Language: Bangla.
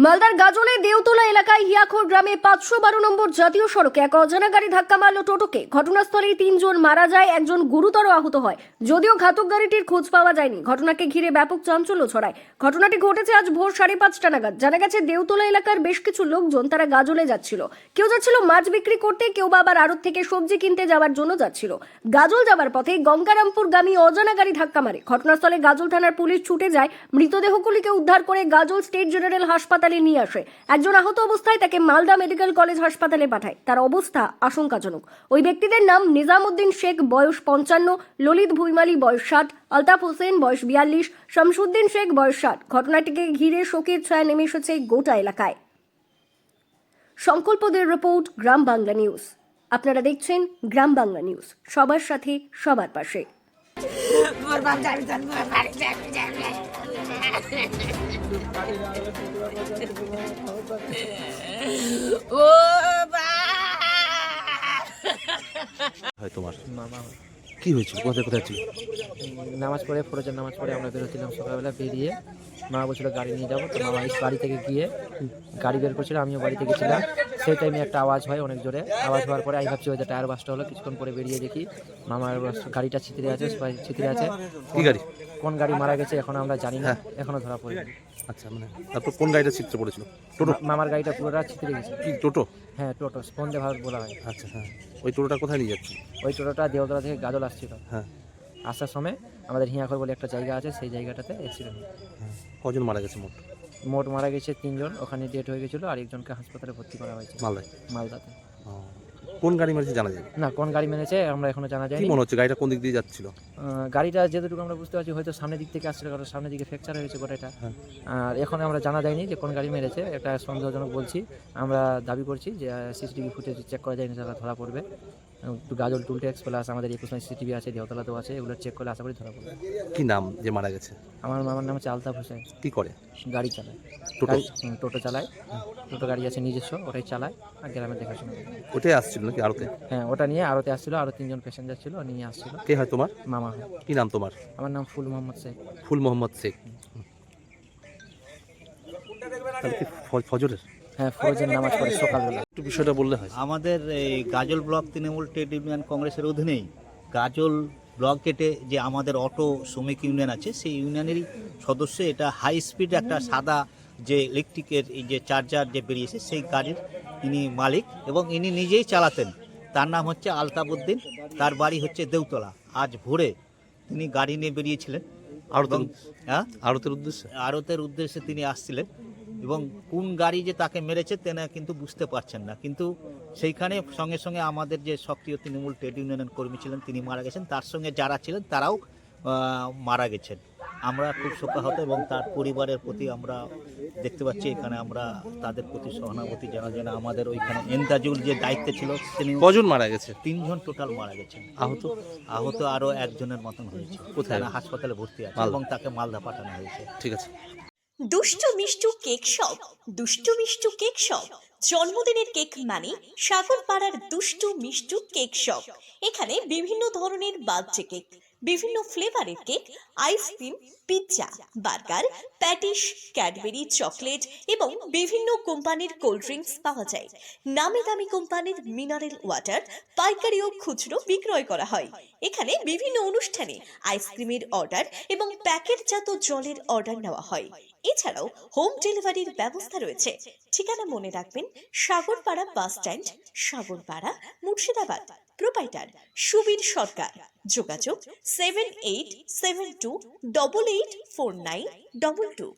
মালদার গাজলে দেওতলা এলাকায় হিয়াখোর গ্রামে 512 নম্বর জাতীয় সড়কে এক অজানা গাড়ি ধাক্কা মারল টোটোকে। ঘটনাস্থলেই 3 জন মারা যায়, একজন গুরুতর আহত হয়। যদিও ঘাতক গাড়িটির খোঁজ পাওয়া যায়নি। ঘটনাকে ঘিরে ব্যাপক চাঞ্চল্য ছড়ায়। ঘটনাটি ঘটেছে আজ ভোর 5:30 নাগাদ। জানা গেছে দেওতলা এলাকার বেশ কিছু লোকজন তারা গাজলে যাচ্ছিল। কেউ যাচ্ছিল মাছ বিক্রি করতে, কেউ বা আবার আড়ত থেকে সবজি কিনতে যাওয়ার জন্য যাচ্ছিল। গাজল যাবার পথে গঙ্গারামপুরগামী অজানা গাড়ি ধাক্কা মারে। ঘটনাস্থলে গাজল থানার পুলিশ ছুটে যায়, মৃতদেহগুলিকে উদ্ধার করে গাজল স্টেট জেনারেল হাসপাতালে নিয়ে আসে। একজন আহত অবস্থায় তাকে মালদা মেডিকেল কলেজ হাসপাতালে পাঠায়। তার অবস্থা আশঙ্কাজনক। ওই ব্যক্তিদের নাম নিজামুদ্দিন শেখ, বয়স 55, ললিত ভুইমালি, বয়স 60, আলতাফ হোসেন, বয়স 42, শামসুদ্দিন শেখ, বয়স 60। ঘটনাটিকে ঘিরে শোকের ছায়া নেমে এসেছে গোটা এলাকায়। সংকল্পদের রিপোর্ট, গ্রাম বাংলা নিউজ। আপনারা দেখছেন গ্রাম বাংলা নিউজ, সবার সাথে সবার পাশে। তোমার মামা কি হয়েছিল? কোথায় কোথায় ছিল? নামাজ পড়ে, ফরজের নামাজ পড়ে আমরা বেরোচ্ছিলাম সকালবেলা। বেরিয়ে মা বলছিল গাড়ি নিয়ে যাবো, তো মামা বাড়ি থেকে গিয়ে গাড়ি বের করছিল, আমিও বাড়িতে গেছিলাম। সেই টাইমে একটা আওয়াজ হয় অনেক জোরে। আওয়াজ হওয়ার পরে আমি ভাবছি হয়তো টায়ার বাসটা হলো। কিছুক্ষণ পরে বেরিয়ে দেখি মামার গাড়িটা ছিতরে আছে, ছিতরে আছে। কি গাড়ি? কোন গাড়ি মারা গেছে এখন আমরা জানি না, এখনো ধরা পড়েনি। আচ্ছা, মানে তারপর কোন গাড়িটা ছিটতে পড়েছিল? টোটো? মামার গাড়িটা পুরোটা ছিতরে গেছে। কি টোটো? হ্যাঁ, টোটো, বন্দে ভারত বলা হয়। আচ্ছা, হ্যাঁ। ওই টোটোটা কোথায় নিয়ে যাচ্ছে? ওই টোটোটা দেওতলা থেকে গাজল আসছিল। হ্যাঁ, আসার সময় আমাদের হিয়াখর বলে একটা জায়গা আছে, সেই জায়গাটাতে অ্যাক্সিডেন্ট। হ্যাঁ। কজন মারা গেছে মোট? মোট মারা গেছে 3 জন, ওখানে ডেট হয়ে গেছিলো, আর একজনকে হাসপাতালে ভর্তি করা হয়েছে মালদায়? মালদাতে। ও, কোন গাড়ি মেরেছে জানা যায় না, কোন গাড়ি মেরেছে আমরা এখনো জানা কি যায়নি। মনে হচ্ছে গাড়িটা কোন দিক দিয়ে যাচ্ছিল? গাড়িটা যেটুকু আমরা বুঝতে পারছি হয়তো সামনের দিক থেকে আসছিল, কারণ সামনের দিকে ফ্র্যাকচার হয়েছে গোটাটা। হ্যাঁ। আর এখন আমরা জানা যায়নি যে কোন গাড়ি মেরেছে। একটা সন্দেহজনক বলছি, আমরা দাবি করছি যে সিসিটিভি ফুটেজ চেক করা যায়নি, তারা ধরা পড়বে। গাজল টুল ট্যাক্স প্লাস আমাদের 21 সিসিটিভি আছে, দেওতলাতেও আছে, এগুলো চেক করলে আশা করি ধরা পড়বে। কি নাম যে মারা গেছে? আমার মামার নাম হচ্ছে আলতাফ হোসেন। কি করে? গাড়ি চালায়, টোটো? টোটো চালায়। টোটো গাড়ি আছে নিজস্ব, ওটাই চালায় আর গ্রামে দেখাশোনা করে। ওটাই আসছিল নাকি আরতে? হ্যাঁ, ওটা নিয়ে আরতে আসছিল, আরো 3 জন প্যাসেঞ্জার ছিল, নিয়ে আসছিল। কে হয় তোমার? মামা হয়। কি নাম তোমার? আমার নাম ফুল মোহাম্মদ শেখ। ফুল মোহাম্মদ শেখ। তাহলে কি ফজরের? হ্যাঁ, ফরজের নামাজ পড়ে সকালবেলা। একটু বিষয়টা বললে হয়। আমাদের এই গাজল ব্লক তৃণমূল ট্রেড ইউনিয়ন কংগ্রেসের অধীনেই গাজল ব্লক গেটে যে আমাদের অটো শ্রমিক ইউনিয়ন আছে, সেই ইউনিয়নেরই সদস্য। এটা হাই স্পিড একটা সাদা যে ইলেকট্রিকের এই যে চার্জার যে বেরিয়েছে, সেই গাড়ির ইনি মালিক এবং ইনি নিজেই চালাতেন। তার নাম হচ্ছে আলতাফ উদ্দিন, তার বাড়ি হচ্ছে দেওতলা। আজ ভোরে তিনি গাড়ি নিয়ে বেরিয়েছিলেন আড়তের উদ্দেশ্যে? আড়তের উদ্দেশ্যে তিনি আসছিলেন, এবং কোন গাড়ি যে তাকে মেরেছে তেনা কিন্তু বুঝতে পারছেন না। কিন্তু সেইখানে সঙ্গে সঙ্গে আমাদের যে সক্রিয় তৃণমূল ট্রেড ইউনিয়নের কর্মী ছিলেন তিনি মারা গেছেন, তার সঙ্গে যারা ছিলেন তারাও মারা গেছেন। আমরা খুব শোকাহত এবং তার পরিবারের প্রতি আমরা দেখতে পাচ্ছি এখানে আমরা তাদের প্রতি সহানুভূতি জানাই। আমাদের ওইখানে এন্তাজুল যে দায়িত্বে ছিল তিনি। কজন মারা গেছে? 3 জন টোটাল মারা গেছেন। আহত আরও একজনের মতন হয়েছে। কোথায়? হাসপাতালে ভর্তি আছে এবং তাকে মালদা পাঠানো হয়েছে। ঠিক আছে। দুষ্টু মিষ্টু কেক শপ, দুষ্টু মিষ্টু কেক শপ। জন্মদিনের কেক মানে সাগরপাড়ার দুষ্টু মিষ্টু কেক শপ। এখানে বিভিন্ন ধরনের বার্থডে কেক, বিভিন্ন ফ্লেভারের cake, ice cream, pizza, burger, patties, Cadbury, chocolate এবং বিভিন্ন কোম্পানির কোল্ড ড্রিঙ্কস পাওয়া যায়। নামি দামি কোম্পানির মিনারেল ওয়াটার পাইকারি ও খুচরো বিক্রয় করা হয়। এখানে বিভিন্ন অনুষ্ঠানে আইসক্রিমের অর্ডার এবং প্যাকেটজাত জলের অর্ডার নেওয়া হয়। এছাড়াও হোম ডেলিভারির ব্যবস্থা রয়েছে। ঠিকানা মনে রাখবেন, Sagarpara bus stand, Sagarpara, Murshidabad. Proprietor Subir Sarkar. যোগাযোগ 7872884922।